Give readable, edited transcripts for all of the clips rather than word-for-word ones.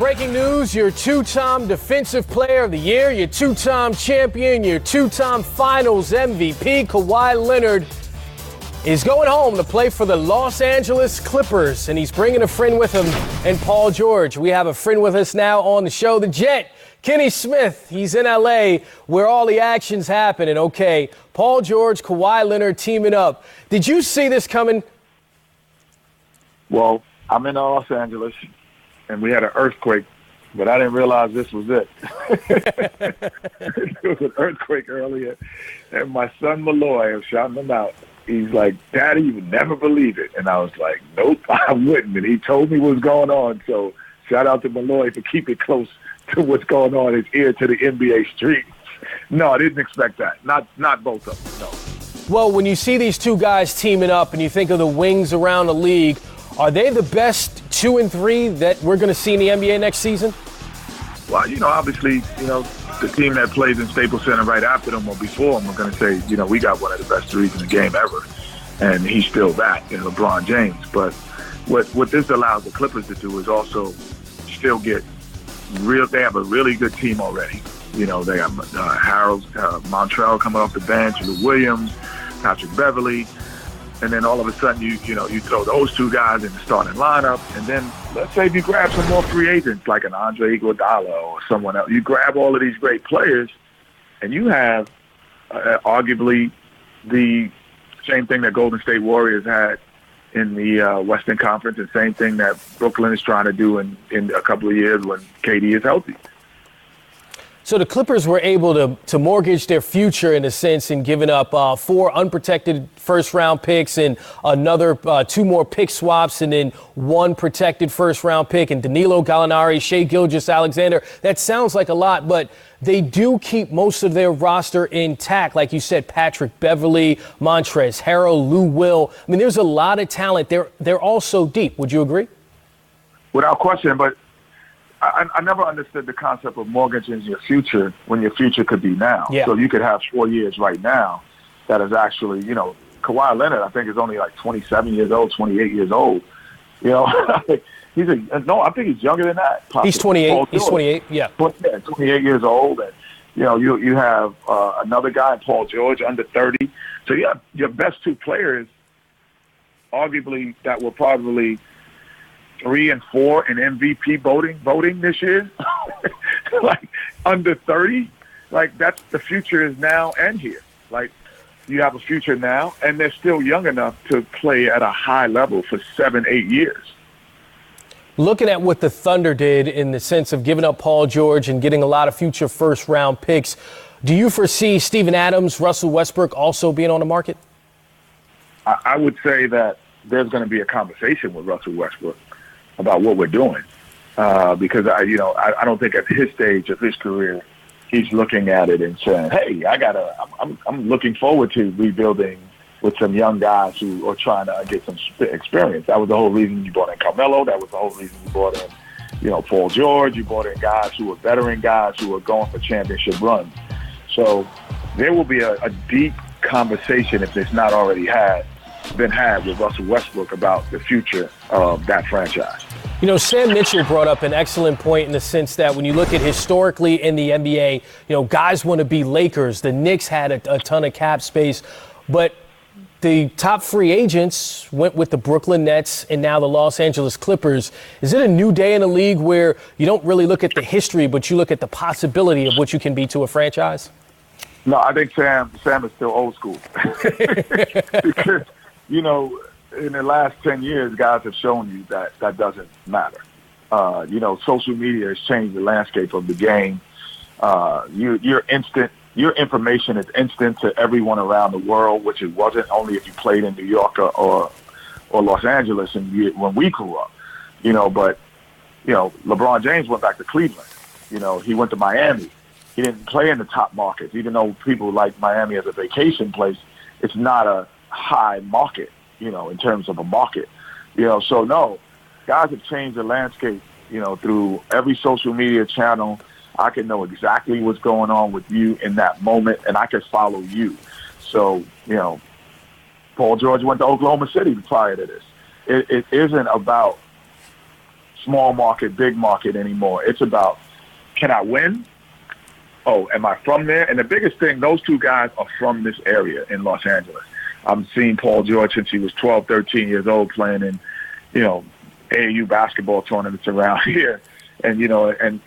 breaking news, your two-time Defensive Player of the Year, your two-time champion, your two-time Finals MVP, Kawhi Leonard, is going home to play for the Los Angeles Clippers, and he's bringing a friend with him, and Paul George. We have a friend with us now on the show, the Jet, Kenny Smith. He's in L.A. where all the action's happening. Okay, Paul George, Kawhi Leonard teaming up. Did you see this coming? Well, I'm in Los Angeles, and we had an earthquake, but I didn't realize this was it. There was an earthquake earlier, and my son Malloy, I was shouting him out. He's like, "Daddy, you would never believe it." And I was like, "Nope, I wouldn't." And he told me what's going on. So shout out to Malloy for keeping close to what's going on, his ear to the NBA streets. No, I didn't expect that. Not both of them, no. Well, when you see these two guys teaming up and you think of the wings around the league, are they the best 2 and 3 that we're going to see in the NBA next season? Well, obviously, the team that plays in Staples Center right after them or before them are going to say, we got one of the best threes in the game ever. And he's still that, LeBron James. But what this allows the Clippers to do is also still get they have a really good team already. They have Harold, Montrell coming off the bench, Lou Williams, Patrick Beverly. And then all of a sudden, you throw those two guys in the starting lineup. And then let's say if you grab some more free agents like an Andre Iguodala or someone else. You grab all of these great players, and you have arguably the same thing that Golden State Warriors had in the Western Conference, and same thing that Brooklyn is trying to do in a couple of years when KD is healthy. So the Clippers were able to mortgage their future in a sense in giving up 4 unprotected first-round picks and another 2 more pick swaps and then 1 protected first-round pick and Danilo Gallinari, Shai Gilgeous-Alexander. That sounds like a lot, but they do keep most of their roster intact. Like you said, Patrick Beverly, Montrezl Harrell, Lou Will. I mean, there's a lot of talent. They're all so deep. Would you agree? Without question, but I never understood the concept of mortgaging your future when your future could be now. Yeah. So you could have 4 years right now that is actually, Kawhi Leonard, I think, is only like 27 years old, 28 years old. I think he's younger than that. Possibly. He's 28. He's 28, yeah. 28 years old. And, you have another guy, Paul George, under 30. So you have your best 2 players, arguably, that will probably 3 and 4 in MVP voting this year, like under 30, like that's the future is now and here. Like you have a future now, and they're still young enough to play at a high level for 7-8 years. Looking at what the Thunder did in the sense of giving up Paul George and getting a lot of future first-round picks, do you foresee Steven Adams, Russell Westbrook also being on the market? I would say that there's going to be a conversation with Russell Westbrook about what we're doing, because I don't think at his stage of his career he's looking at it and saying, "Hey, I'm looking forward to rebuilding with some young guys who are trying to get some experience." That was the whole reason you brought in Carmelo. That was the whole reason you brought in, Paul George. You brought in guys who were veteran guys who were going for championship runs. So there will be a deep conversation, if it's not already been had, with Russell Westbrook about the future of that franchise. Sam Mitchell brought up an excellent point in the sense that when you look at historically in the NBA, guys want to be Lakers. The Knicks had a ton of cap space, but the top free agents went with the Brooklyn Nets and now the Los Angeles Clippers. Is it a new day in the league where you don't really look at the history, but you look at the possibility of what you can be to a franchise? No, I think Sam is still old school. Because, in the last 10 years, guys have shown you that doesn't matter. Social media has changed the landscape of the game. Your information is instant to everyone around the world, which it wasn't only if you played in New York or Los Angeles when we grew up. But LeBron James went back to Cleveland. He went to Miami. He didn't play in the top markets, even though people like Miami as a vacation place. It's not a high market, in terms of a market, so no, guys have changed the landscape, through every social media channel. I can know exactly what's going on with you in that moment, and I can follow you. So, Paul George went to Oklahoma City prior to this. It isn't about small market, big market anymore. It's about, can I win? Oh, am I from there? And the biggest thing, those two guys are from this area in Los Angeles. I've seen Paul George since he was 12, 13 years old playing in, AAU basketball tournaments around here. And,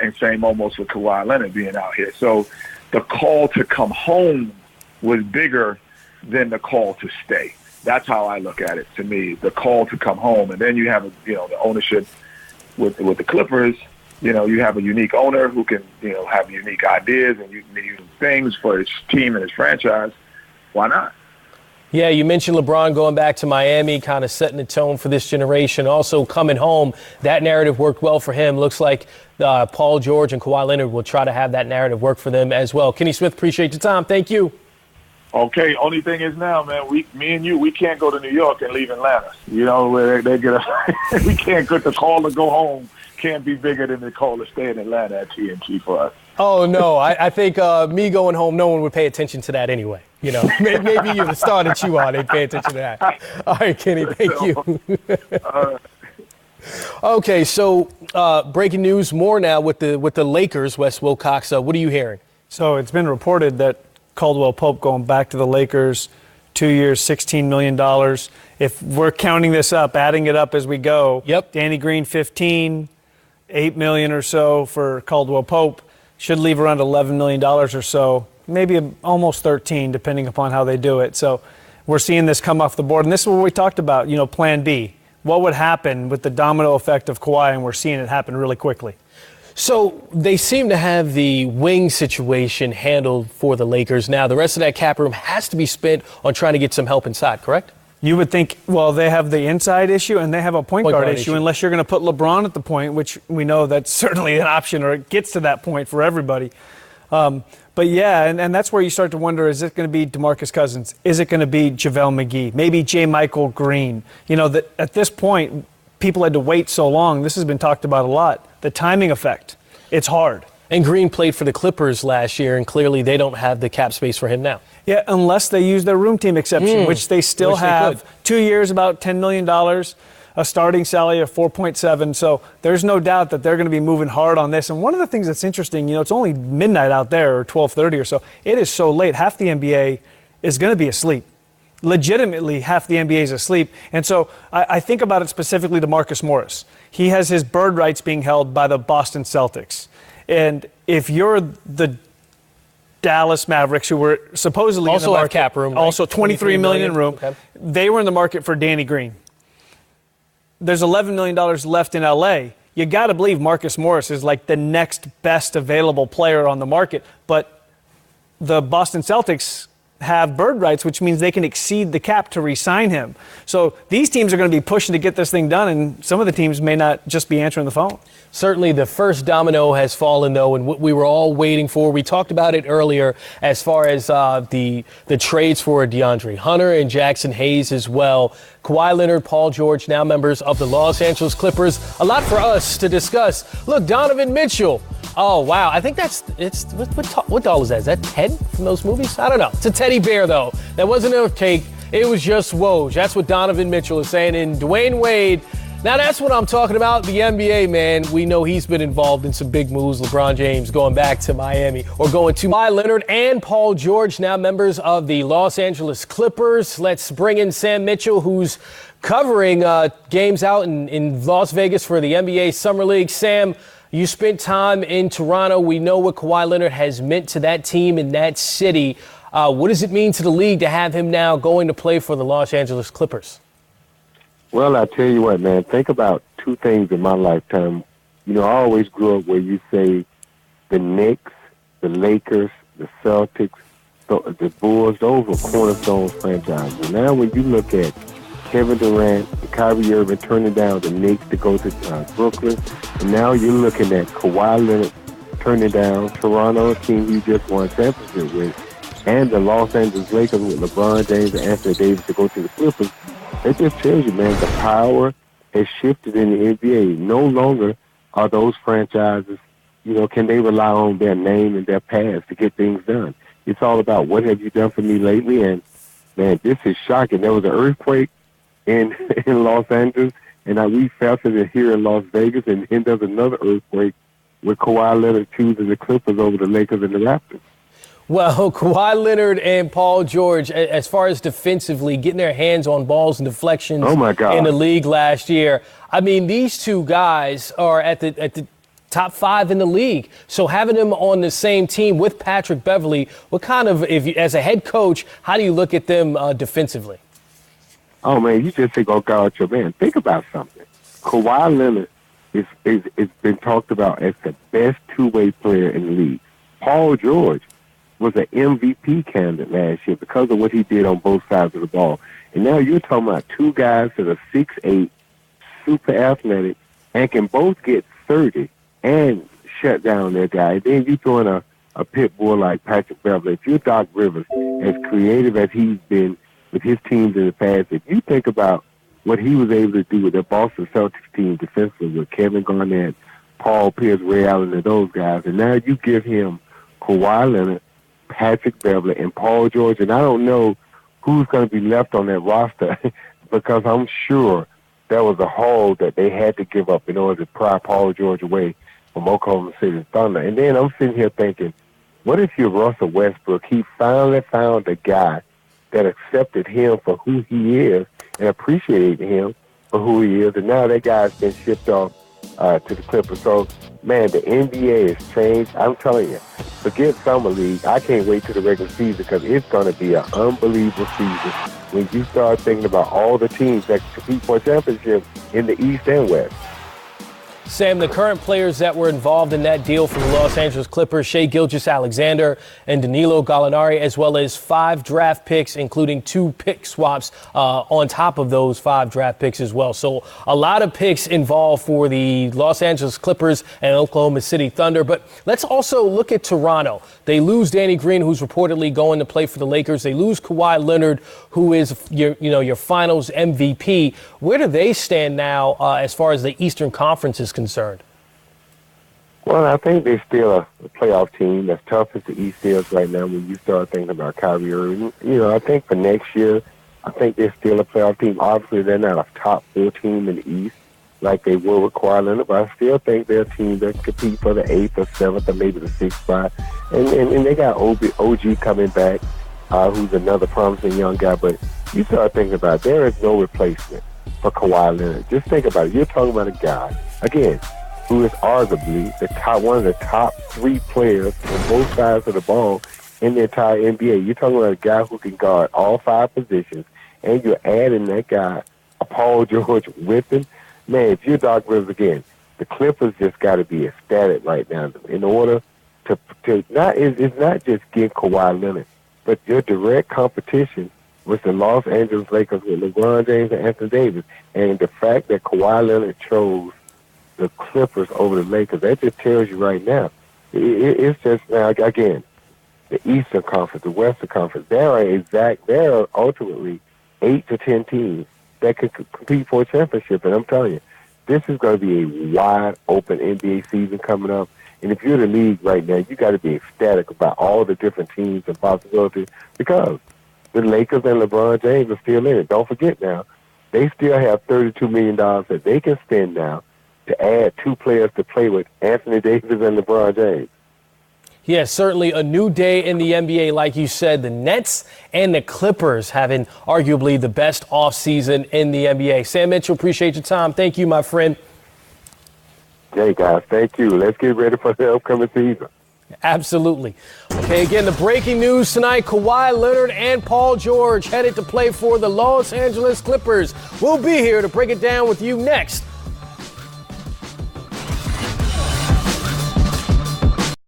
and same almost with Kawhi Leonard being out here. So the call to come home was bigger than the call to stay. That's how I look at it, to me, the call to come home. And then you have, the ownership with the Clippers. You have a unique owner who can, have unique ideas and unique things for his team and his franchise. Why not? Yeah, you mentioned LeBron going back to Miami, kind of setting the tone for this generation. Also coming home, that narrative worked well for him. Looks like Paul George and Kawhi Leonard will try to have that narrative work for them as well. Kenny Smith, appreciate your time. Thank you. Okay, only thing is now, man, me and you, we can't go to New York and leave Atlanta. Where they get we can't get the call to go home. Can't be bigger than the call to stay in Atlanta at TNT for us. Oh, no, I think me going home, no one would pay attention to that anyway. Maybe you're the star that you are. They'd pay attention to that. All right, Kenny, thank you. Okay, so breaking news more now with the Lakers, Wes Wilcox. What are you hearing? So it's been reported that Caldwell Pope going back to the Lakers, 2 years, $16 million. If we're counting this up, adding it up as we go, yep. Danny Green, 15, $8 million or so for Caldwell Pope. Should leave around $11 million or so, maybe almost 13, depending upon how they do it. So we're seeing this come off the board. And this is what we talked about, plan B. What would happen with the domino effect of Kawhi, and we're seeing it happen really quickly. So they seem to have the wing situation handled for the Lakers now. The rest of that cap room has to be spent on trying to get some help inside, correct? You would think, well, they have the inside issue and they have a point guard issue, unless you're going to put LeBron at the point, which we know that's certainly an option, or it gets to that point for everybody. But yeah, and that's where you start to wonder, is it going to be DeMarcus Cousins? Is it going to be JaVale McGee? Maybe J. Michael Green? That at this point, people had to wait so long. This has been talked about a lot. The timing effect, it's hard. And Green played for the Clippers last year, and clearly they don't have the cap space for him now. Yeah, unless they use their room team exception, which they still have. 2 years, about $10 million, a starting salary of 4.7. So there's no doubt that they're going to be moving hard on this. And one of the things that's interesting, it's only midnight out there, or 12:30 or so. It is so late. Half the NBA is going to be asleep. Legitimately, half the NBA is asleep. And so I think about it specifically to Marcus Morris. He has his bird rights being held by the Boston Celtics. And if you're the Dallas Mavericks, who were supposedly also in the market, have cap room, right? also $23 million in room, okay. They were in the market for Danny Green. There's $11 million left in LA. You got to believe Marcus Morris is like the next best available player on the market. But the Boston Celtics have bird rights, which means they can exceed the cap to re-sign him. So these teams are going to be pushing to get this thing done, and some of the teams may not just be answering the phone. Certainly the first domino has fallen, though, and what we were all waiting for. We talked about it earlier as far as the trades for DeAndre Hunter and Jackson Hayes as well. Kawhi Leonard, Paul George, now members of the Los Angeles Clippers. A lot for us to discuss. Look, Donovan Mitchell. Oh, wow. I think what doll is that? Is that Ted from those movies? I don't know. It's a teddy bear, though. That wasn't a cake. It was just Woj. That's what Donovan Mitchell is saying. And Dwayne Wade, now that's what I'm talking about. The NBA, man, we know he's been involved in some big moves. LeBron James going back to Miami, or going to Kawhi Leonard and Paul George, now members of the Los Angeles Clippers. Let's bring in Sam Mitchell, who's covering games out in Las Vegas for the NBA Summer League. Sam, you spent time in Toronto. We know what Kawhi Leonard has meant to that team in that city. What does it mean to the league to have him now going to play for the Los Angeles Clippers? Well, I tell you what, man, think about two things in my lifetime. I always grew up where you say the Knicks, the Lakers, the Celtics, the Bulls, those were cornerstone franchises. And now when you look at Kevin Durant and Kyrie Irving turning down the Knicks to go to Brooklyn, and now you're looking at Kawhi Leonard turning down Toronto, a team he just won championship with, and the Los Angeles Lakers with LeBron James and Anthony Davis to go to the Clippers. It just tells you, man, the power has shifted in the NBA. No longer are those franchises, can they rely on their name and their past to get things done? It's all about what have you done for me lately, and, man, this is shocking. There was an earthquake in Los Angeles, And we felt it here in Las Vegas, and then there's another earthquake with Kawhi Leonard choosing the Clippers over the Lakers and the Raptors. Well, Kawhi Leonard and Paul George, as far as defensively, getting their hands on balls and deflections in the league last year. I mean, these two guys are at the top 5 in the league. So having them on the same team with Patrick Beverley, what kind of, as a head coach, how do you look at them defensively? Oh, man, you just think, oh, God, your man. Think about something. Kawhi Leonard is been talked about as the best two-way player in the league. Paul George was an MVP candidate last year because of what he did on both sides of the ball. And now you're talking about two guys that are 6'8", super athletic, and can both get 30 and shut down their guy. Then you throw in a pit bull like Patrick Beverley. If you're Doc Rivers, as creative as he's been with his teams in the past, if you think about what he was able to do with the Boston Celtics team defensively with Kevin Garnett, Paul Pierce, Ray Allen, and those guys, and now you give him Kawhi Leonard, Patrick Beverley, and Paul George, and I don't know who's going to be left on that roster because I'm sure there was a hole that they had to give up in order to pry Paul George away from Oklahoma City Thunder. And then I'm sitting here thinking, what if you're Russell Westbrook? He finally found a guy that accepted him for who he is and appreciated him for who he is, and now that guy's been shipped off to the Clippers. So, man, the NBA has changed. I'm telling you, forget Summer League. I can't wait till the regular season because it's going to be an unbelievable season when you start thinking about all the teams that compete for a championship in the East and West. Sam, the current players that were involved in that deal for the Los Angeles Clippers, Shai Gilgeous-Alexander and Danilo Gallinari, as well as 5 draft picks, including 2 pick swaps on top of those 5 draft picks as well. So a lot of picks involved for the Los Angeles Clippers and Oklahoma City Thunder. But let's also look at Toronto. They lose Danny Green, who's reportedly going to play for the Lakers. They lose Kawhi Leonard, who is your finals MVP. Where do they stand now as far as the Eastern Conference is concerned? Well, I think they're still a playoff team. As tough as the East is right now when you start thinking about Kyrie Irving. I think for next year, I think they're still a playoff team. Obviously, they're not a top 4 team in the East like they were with Kawhi Leonard, but I still think they're a team that can compete for the 8th or 7th or maybe the 6th spot. And they got OG coming back, who's another promising young guy. But you start thinking about it, there is no replacement for Kawhi Leonard. Just think about it. You're talking about a guy, again, who is arguably one of the top 3 players on both sides of the ball in the entire NBA. You're talking about a guy who can guard all 5 positions, and you're adding that guy, a Paul George, with him. Man, if you're Doc Rivers again, the Clippers just got to be ecstatic right now in order to it's not just get Kawhi Leonard, but your direct competition with the Los Angeles Lakers with LeBron James and Anthony Davis. And the fact that Kawhi Leonard chose the Clippers over the Lakers, that just tells you right now. It's just now, again, the Eastern Conference, the Western Conference, there are ultimately 8 to 10 teams that could compete for a championship. And I'm telling you, this is going to be a wide-open NBA season coming up. And if you're in the league right now, you got to be ecstatic about all the different teams and possibilities because the Lakers and LeBron James are still in it. Don't forget now, they still have $32 million that they can spend now to add 2 players to play with, Anthony Davis and LeBron James. Yeah, certainly a new day in the NBA. Like you said, the Nets and the Clippers having arguably the best offseason in the NBA. Sam Mitchell, appreciate your time. Thank you, my friend. Hey, guys, thank you. Let's get ready for the upcoming season. Absolutely. Okay, again, the breaking news tonight, Kawhi Leonard and Paul George headed to play for the Los Angeles Clippers. We'll be here to break it down with you next